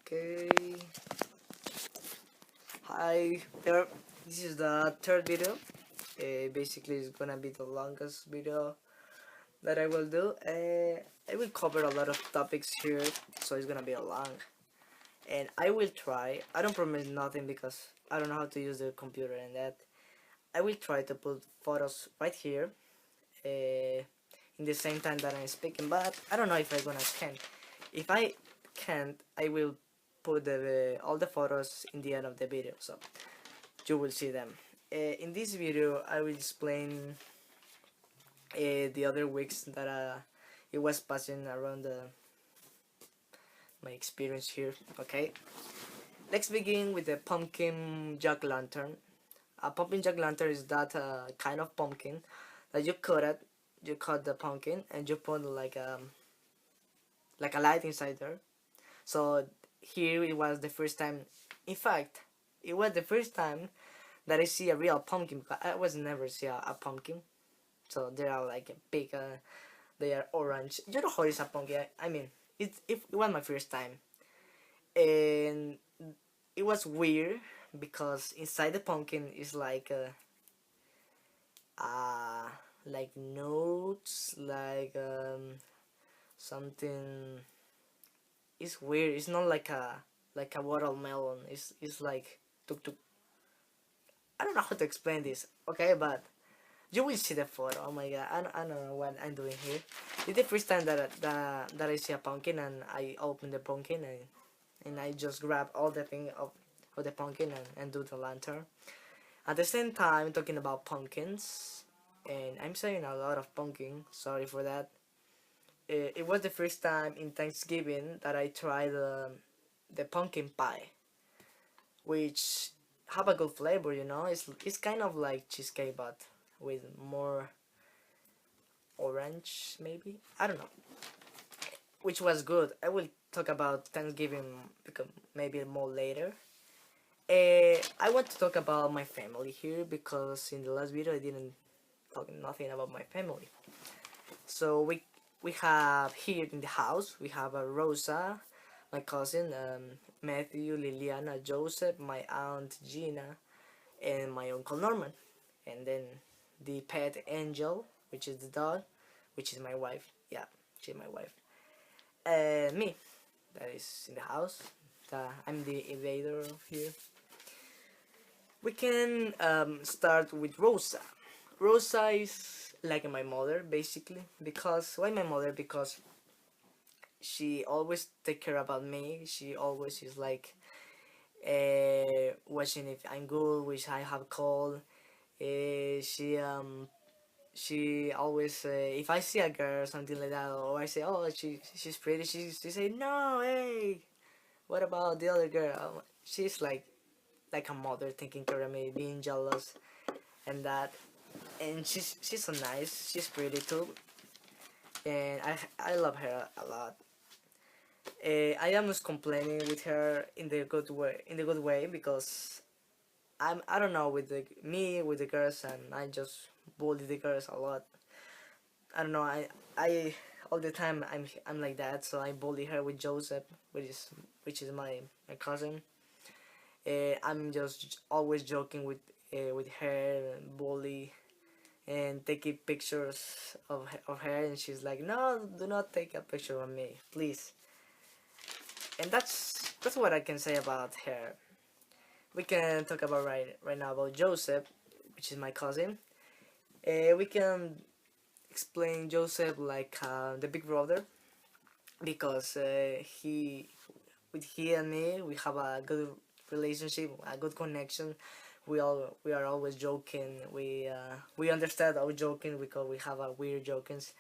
Okay. Hi there. This is the third video. Basically, it's gonna be the longest video that I will do. I will cover a lot of topics here, so it's gonna be a long. And I will try. I don't promise nothing because I don't know how to use the computer and that. I will try to put photos right here, in the same time that I'm speaking. But I don't know if I'm gonna can. If I can't, I will put all the photos in the end of the video, so you will see them. In this video, I will explain the other weeks that it was passing around my experience here. Okay, let's begin with the pumpkin jack lantern. A pumpkin jack lantern is that kind of pumpkin that you cut it. You cut the pumpkin and you put like a light inside there. So here it was the first time. In fact, it was the first time that I see a real pumpkin because I was never see a pumpkin. So they are like a big, they are orange. You know how is a pumpkin? I mean, it was my first time, and it was weird because inside the pumpkin is uh like notes, like something. It's weird. It's not like a watermelon. It's like tuk tuk. I don't know how to explain this. Okay, but you will see the photo. Oh my god, I don't know what I'm doing here. It's the first time that I see a pumpkin and I open the pumpkin and I just grab all the thing of the pumpkin and do the lantern. At the same time, talking about pumpkins, and I'm saying a lot of pumpkin. Sorry for that. It was the first time in Thanksgiving that I tried the pumpkin pie, which have a good flavor. It's kind of like cheesecake, but with more orange, maybe. I don't know, which was good. I will talk about Thanksgiving because maybe more later. I want to talk about my family here because in the last video I didn't talk nothing about my family. So we have here in the house we have a Rosa, my cousin Matthew, Liliana, Joseph, my aunt Gina, and my uncle Norman, and then the pet Angel, which is the dog, which is my wife. Yeah, she's my wife. And me, that is in the house. I'm the invader of here. We can start with Rosa. Rosa is like my mother basically. Because why my mother? Because she always take care about me. She always is like watching if I'm good, which I have cold. She always if I see a girl or something like that, or I say oh she's pretty, she say no, hey, what about the other girl? She's like a mother taking care of me, being jealous and that. And she's so nice. She's pretty too, and I love her a lot. I am just complaining with her in the good way, because I don't know with the girls, and I just bully the girls a lot. I don't know. I all the time I'm like that, so I bully her with Joseph, which is my cousin. I'm just always joking with her, bully, and taking pictures of her, and she's like, no, do not take a picture of me, please. And that's what I can say about her. We can talk about right now about Joseph, which is my cousin. We can explain Joseph like the big brother, because he and me, we have a good relationship, a good connection. We are always joking. We understand our joking because we have a weird jokings.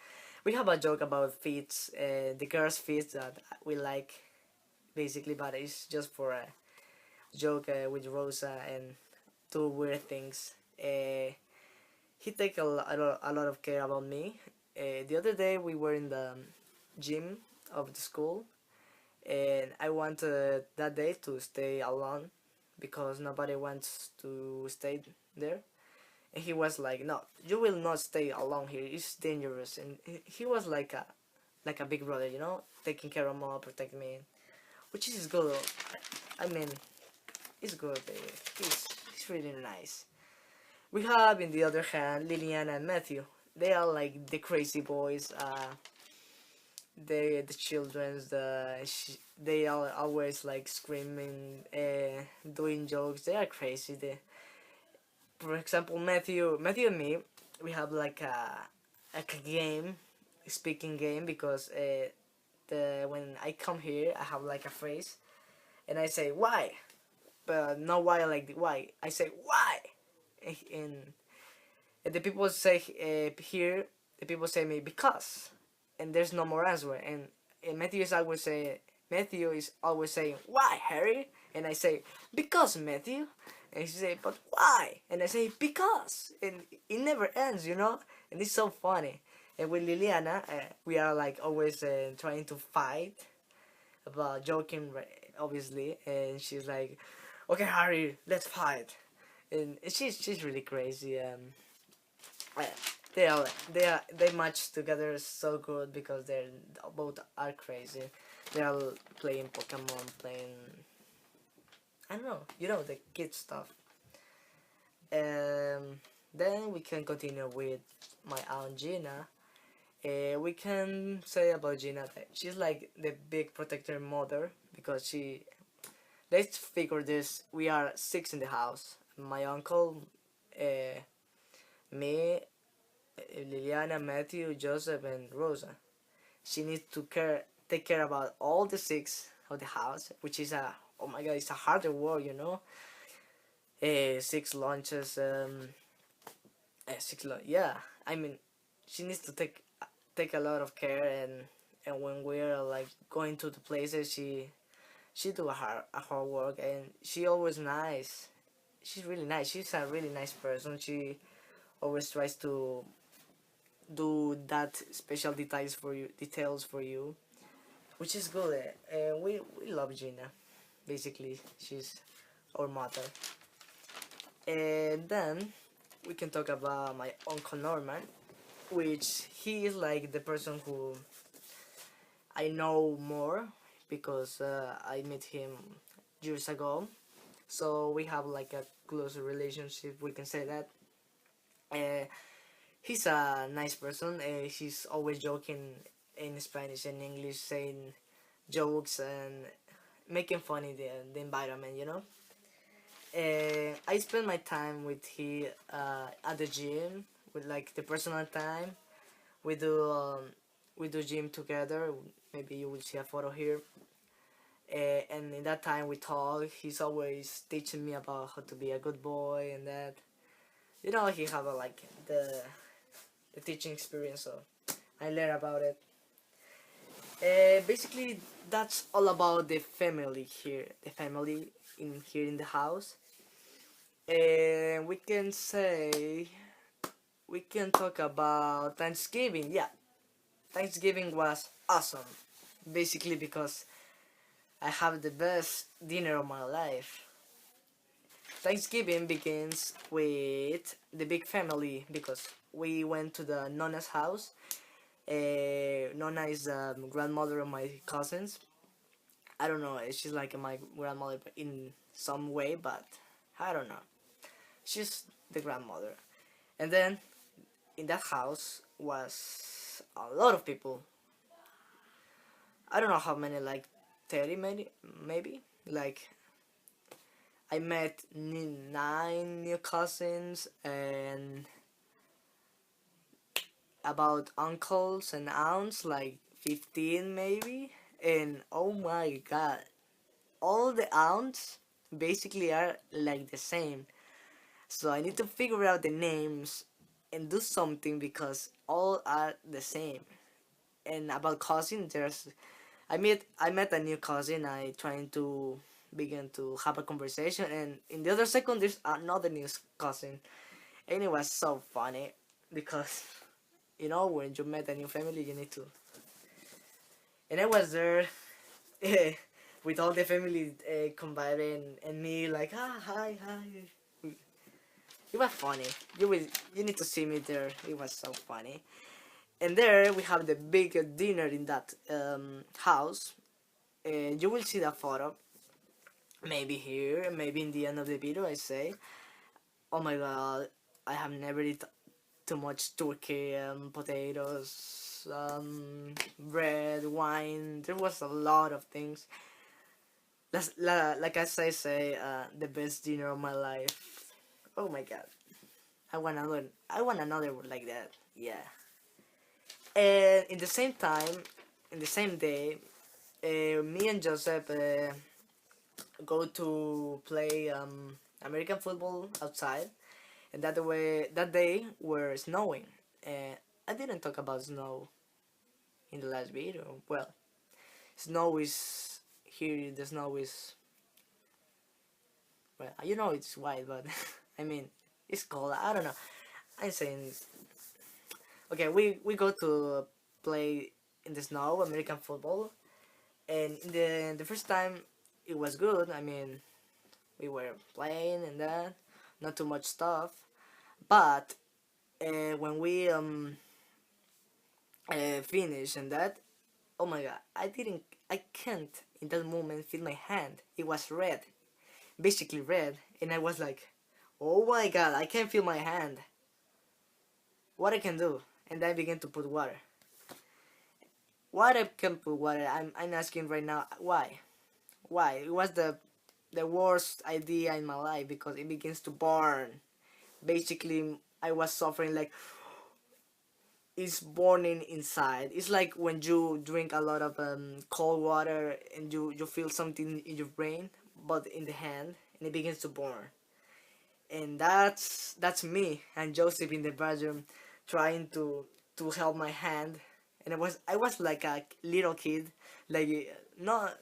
We have a joke about feet, the girls' feet that we like, basically, but it's just for a joke with Rosa and two weird things. He take a lot of care about me. The other day we were in the gym of the school, and I wanted that day to stay alone because nobody wants to stay there. And he was like, "No, you will not stay alone here. It's dangerous." And he was like a big brother, taking care of me, protecting me, which is good. I mean, it's good. He's really nice. We have, in the other hand, Liliana and Matthew. They are like the crazy boys. The childrens. They are always like screaming, doing jokes. They are crazy. For example, Matthew and me, we have like a game, a speaking game, because the when I come here, I have like a phrase, and I say why, but not why like the why. I say why, and the people say here, the people say me because, and there's no more answer. And Matthew is always saying why Harry, and I say because Matthew, and he say but why, and I say because, and it never ends, and it's so funny. And with Liliana, we are like always trying to fight about joking, obviously, and she's like, okay Harry, let's fight, and she's really crazy. uh, they match together so good because they're both are crazy. They are playing Pokemon, playing, I don't know, the kid stuff. Then we can continue with my aunt Gina. We can say about Gina that she's like the big protector mother, because let's figure this. We are six in the house. My uncle, uh, me, Liliana, Matthew, Joseph, and Rosa. She needs to take care about all the six of the house, which is oh my god, it's a harder work. Six lunches, yeah. I mean, she needs to take a lot of care, and when we're like going to the places, she do a hard work, and she always nice. She's really nice. She's a really nice person. She always tries to do that special details for you, which is good. We love Gina. Basically, she's our mother. And then we can talk about my uncle Norman, which he is like the person who I know more, because I met him years ago. So we have like a close relationship. We can say that. Uh, he's a nice person. He's always joking in Spanish and English, saying jokes and making funny the environment. I spend my time with he at the gym, with like the personal time. We do gym together. Maybe you will see a photo here. And in that time we talk. He's always teaching me about how to be a good boy, and that. He have like the teaching experience, so I learn about it. Basically, that's all about the family here. The family in the house. And we can talk about Thanksgiving. Yeah, Thanksgiving was awesome. Basically, because I have the best dinner of my life. Thanksgiving begins with the big family, because we went to the Nona's house. Nona is the grandmother of my cousins. I don't know, she's like my grandmother in some way, but I don't know. She's the grandmother. And then in that house was a lot of people. I don't know how many, like 30 maybe. Like, I met 9 new cousins, and about uncles and aunts, like 15 maybe. And oh my god, all the aunts basically are like the same. So I need to figure out the names and do something, because all are the same. And about cousins, I met a new cousin. I trying to begin to have a conversation, and in the other second there's another new cousin, and it was so funny, because when you met a new family, you need to. And I was there, with all the family combined, and me like hi hi. It was funny. You need to see me there. It was so funny. And there we have the big dinner in that house. You will see that photo, maybe here, maybe in the end of the video. I say, oh my god, I have never eaten too much turkey, potatoes, bread, wine. There was a lot of things. Like as I say, the best dinner of my life. Oh my god, I want another. I want another one like that. Yeah. And in the same time, in the same day, me and Joseph go to play American football outside, and that day were snowing. And I didn't talk about snow in the last video. Well, snow is here. The snow is, well, you know it's white, but I mean it's cold. I don't know. I'm saying, okay. We go to play in the snow American football, and in the first time it was good. I mean, we were playing and that, not too much stuff. But when we finish and that, oh my god, I can't in that moment feel my hand. It was red, basically red, and I was like, oh my god, I can't feel my hand. What I can do? And I began to put water. What I can put water? I'm asking right now, why? Why? It was the worst idea in my life because it begins to burn. Basically, I was suffering like it's burning inside. It's like when you drink a lot of cold water and you feel something in your brain, but in the hand, and it begins to burn. And that's me and Joseph in the bathroom trying to help my hand, and I was like a little kid, like not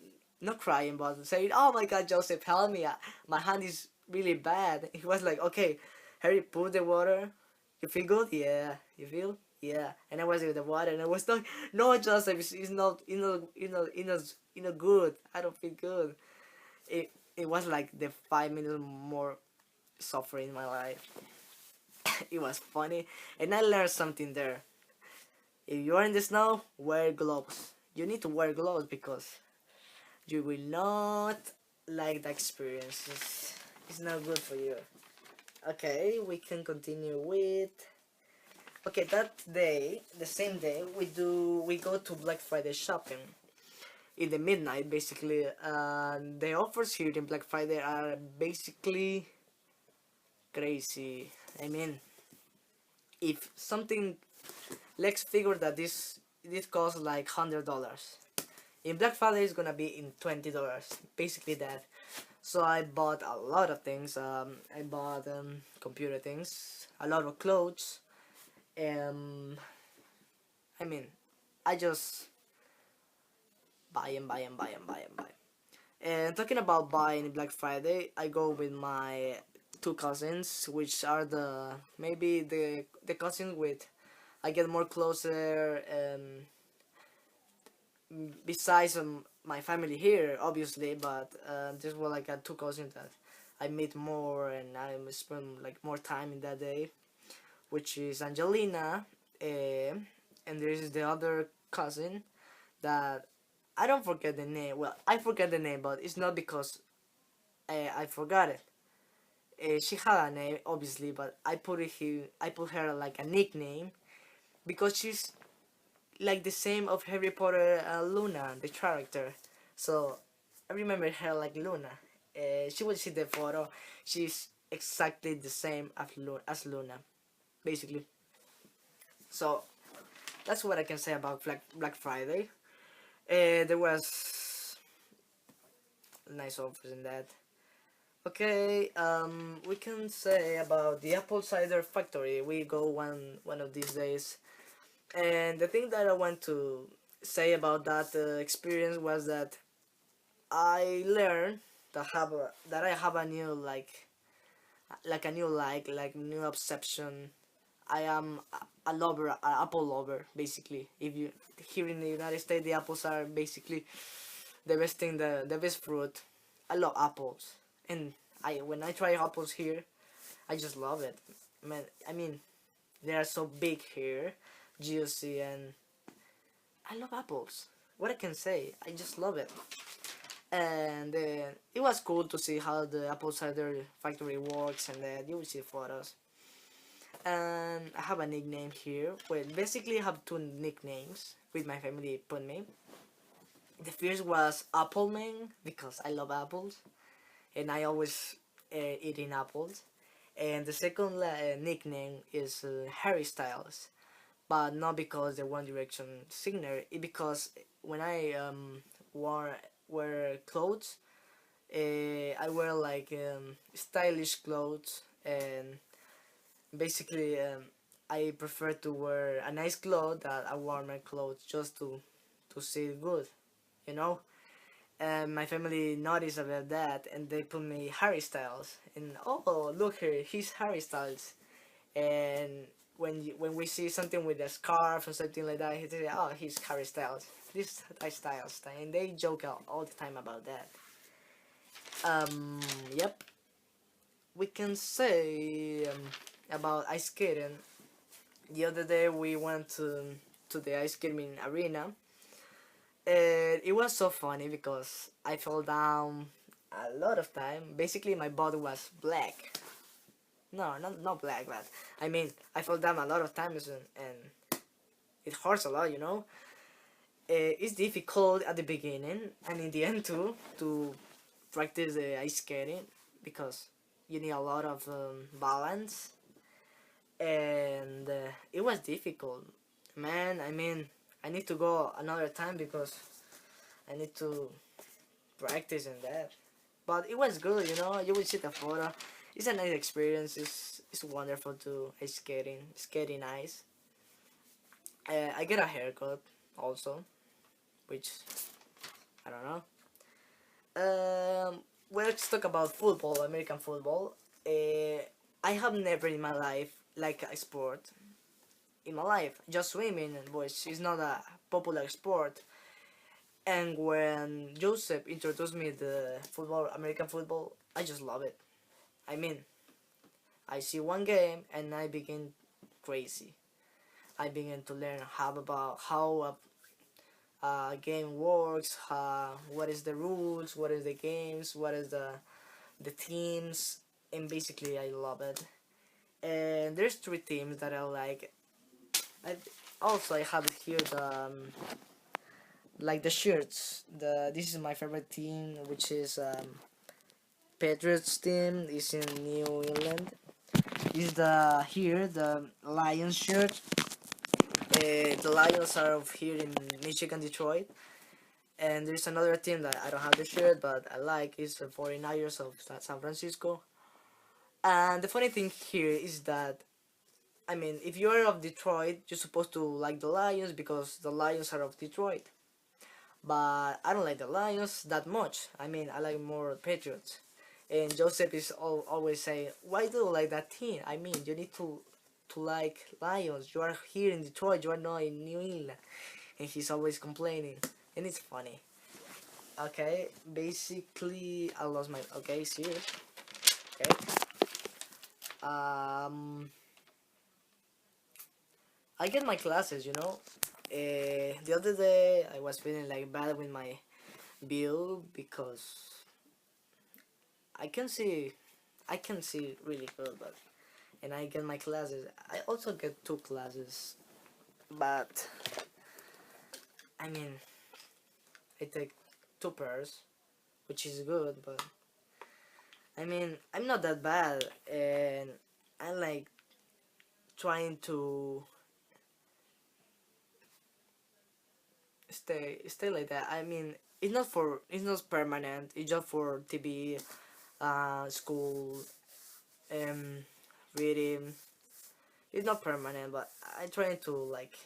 crying but saying, "Oh my God, Joseph, help me! My hand is really bad." He was like, "Okay, Harry, put the water. You feel good? Yeah. You feel? Yeah." And I was with the water, and I was like, "No, Joseph, it's not, good. I don't feel good." It was like the 5 minutes more suffering in my life. It was funny, and I learned something there. If you are in the snow, wear gloves. You need to wear gloves because you will not like the experience. It's not good for you. Okay, we can continue with. Okay, that day, the same day, we go to Black Friday shopping in the midnight. Basically, the offers here in Black Friday are basically crazy. I mean, if something, let's figure that this costs like $100. In Black Friday, it's gonna be in $20. Basically that. So I bought a lot of things. I bought computer things, a lot of clothes. I mean, I just buy and buy and buy and buy and buy. And talking about buying Black Friday, I go with my two cousins, which are maybe the cousins with I get more closer. Besides my family here, obviously, but this was like two cousins that I meet more and I spend like more time in that day, which is Angelina, and there is the other cousin that I don't forget the name. Well, I forget the name, but it's not because I forgot it. She had a name, obviously, but I put her like a nickname because she's like the same of Harry Potter, Luna, the character. So I remember her like Luna. She will see the photo. She's exactly the same as Luna, basically. So that's what I can say about Black Friday. There was nice offers in that. Okay, we can say about the apple cider factory. We go one of these days, and the thing that I want to say about that experience was that I learned that I have a new like a new like new obsession. I am a lover, an apple lover, basically. If you here in the United States, the apples are basically the best thing, the best fruit. I love apples, and when I try apples here, I just love it. Man, I mean, they are so big here, juicy, and I love apples. what I can say, I just love it. And it was cool to see how the apple cider factory works, and you will see photos. And I have a nickname here. Well, basically I have two nicknames with my family put me. The first was Appleman because I love apples and I always eating apples. And the second nickname is Harry Styles, but not because the One Direction singer. It because when I wore wear clothes, I wear like stylish clothes, and basically I prefer to wear a nice clothes that a warmer clothes just to see good, you know. And my family noticed about that, and they put me Harry Styles. And oh, look here, he's Harry Styles. And when we see something with a scarf or something like that, he say, "Oh, he's Harry Styles. This is Styles." And they joke all the time about that. Yep. We can say about ice skating. The other day we went to the ice skating arena, and it was so funny because I fell down a lot of time. Basically, my body was black. No, not black, but I mean, I fell down a lot of times, and it hurts a lot, you know. It's difficult at the beginning and in the end too to practice the ice skating because you need a lot of balance, and it was difficult, man. I mean, I need to go another time because I need to practice in that. But it was good, you know. You will see the photo. It's a nice experience. It's wonderful to skating ice. I get a haircut also, which I don't know. Well, let's talk about football, American football. I have never in my life like a sport in my life. Just swimming, which is not a popular sport. And when Joseph introduced me the football, American football, I just love it. I mean, I see one game and I begin crazy. I begin to learn how a game works, what is the rules, what is the games, what is the teams, and basically I love it. And there's three teams that I like. I, also I have here the like the shirts. This is my favorite team, which is Patriots team. Is in New England. Is the Lions shirt. The Lions are of here in Michigan, Detroit. And there's another team that I don't have the shirt, but I like. Is the 49ers of San Francisco. And the funny thing here is that, I mean, if you're of Detroit, you're supposed to like the Lions because the Lions are of Detroit. But I don't like the Lions that much. I mean, I like more Patriots. And Joseph is always saying, "Why do you like that team? I mean, you need to like Lions. You are here in Detroit. You are not in New England." And he's always complaining, and it's funny. Okay, basically, I lost my. Okay, serious. Okay. I get my classes. You know. The other day I was feeling like bad with my bill because I can see, I can see really good, but and I get my classes. I also get two classes, but I mean I take two pairs, which is good, but I mean I'm not that bad, and I like trying to stay like that. I mean it's not permanent. It's just for TV, school, um, reading. It's not permanent, but I try to like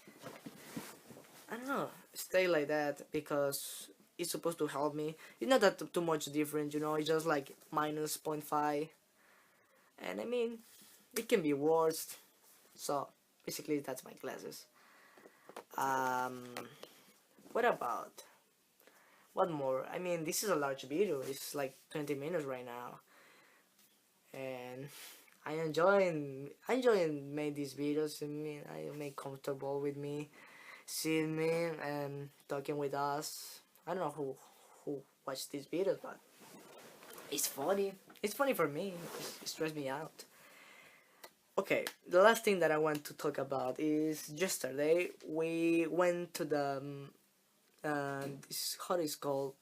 I don't know stay like that because it's supposed to help me. It's not that too much different, you know. It's just like minus point 0.5, and I mean it can be worse. So basically that's my classes. Um, what about what more? I mean this is a large video. It's like 20 minutes right now, and I enjoying make these videos. I mean I make comfortable with me. seeing me and talking with us. I don't know who watched these videos, but it's funny. It's funny for me. It stressed me out. Okay, the last thing that I want to talk about is yesterday we went to the this how is called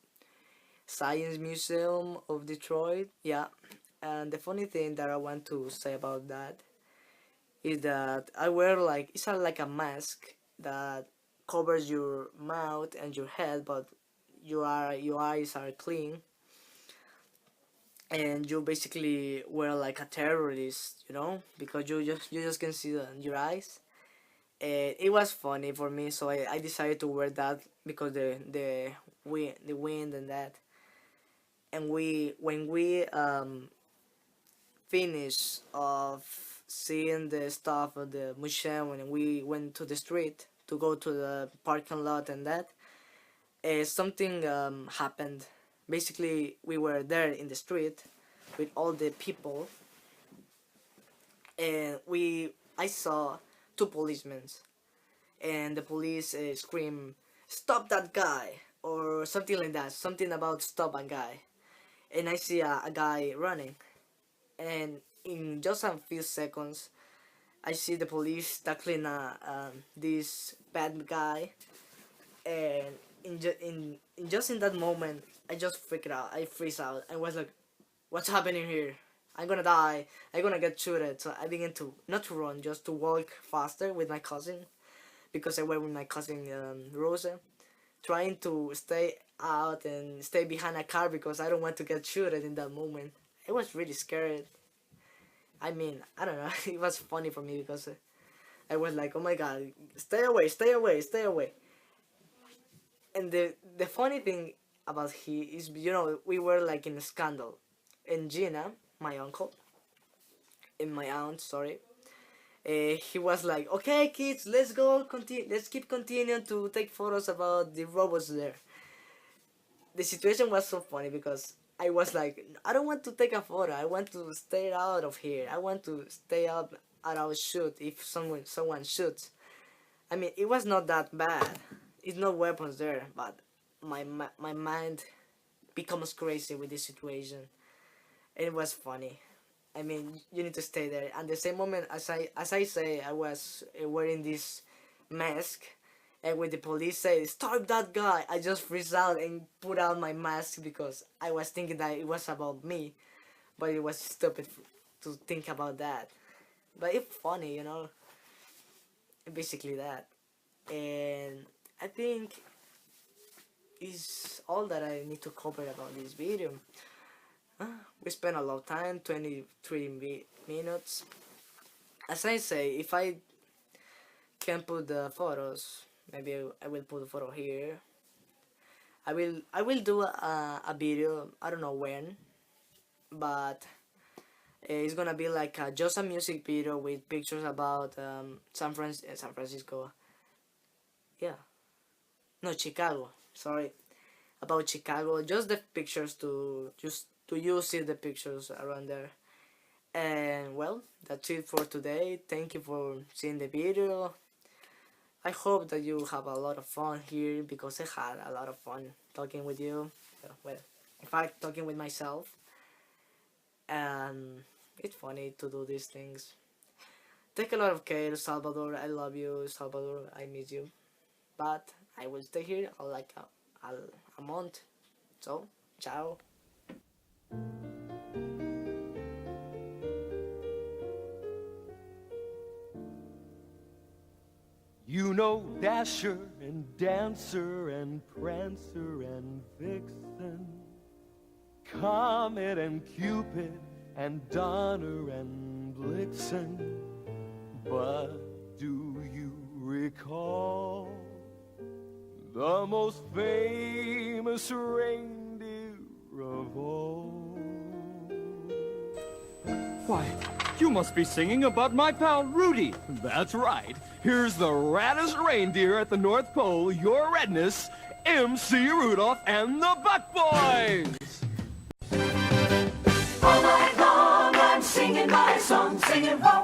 Science Museum of Detroit. Yeah, and the funny thing that I want to say about that is that I wear like it's like a mask that covers your mouth and your head, but your eyes are clean, and you basically wear like a terrorist, because you just can see your eyes. And it was funny for me, so I decided to wear that because the wind and that. And when we finished of seeing the stuff of the museum, and we went to the street to go to the parking lot and that, something happened. Basically, we were there in the street with all the people, and I saw two policemen, and the police scream, "Stop that guy!" or something like that, something about stop a guy. And I see a guy running, and in just a few seconds, I see the police tackling this bad guy, and in that moment, I just freaked out. I freeze out. I was like, "What's happening here? I'm gonna die. I'm gonna get shooted." So I began to not to run, just to walk faster with my cousin, because I went with my cousin Rosa, trying to stay out and stay behind a car because I don't want to get shooted in that moment. I was really scared. I mean, I don't know. It was funny for me because I was like, "Oh my god, stay away, stay away, stay away." And the funny thing about he is, we were like in a scandal, and Gina, my uncle, and my aunt, sorry, he was like, "Okay, kids, let's go, let's keep continuing to take photos about the robots there." The situation was so funny because I was like, "I don't want to take a photo. I want to stay out of here. I want to stay up at our shoot if someone shoots." I mean, it was not that bad. It's no weapons there, but my mind becomes crazy with this situation. And it was funny. I mean, you need to stay there. And the same moment, as I say, I was wearing this mask, and when the police say, "Stop that guy," I just freeze out and put out my mask because I was thinking that it was about me, but it was stupid to think about that. But it's funny, basically that. And I think is all that I need to cover about this video. We spent a lot of time, 23 minutes. As I say, if I can put the photos, maybe I will put a photo here. I will do a video, I don't know when, but it's gonna be like just a music video with pictures about San Francisco. Yeah. No, Chicago. Sorry. About Chicago. Just the pictures to you see the pictures around there. And well, that's it for today. Thank you for seeing the video. I hope that you have a lot of fun here because I had a lot of fun talking with you. Well, in fact, talking with myself. And it's funny to do these things. Take a lot of care, Salvador. I love you, Salvador. I miss you. But I will stay here like a month. So, ciao. You know Dasher and Dancer and Prancer and Vixen, Comet and Cupid and Donner and Blitzen. But do you recall the most famous reindeer of all? Why, you must be singing about my pal Rudy. That's right. Here's the raddest reindeer at the North Pole, your redness, MC Rudolph and the Buck Boys! All night long I'm singing my song, singing ho,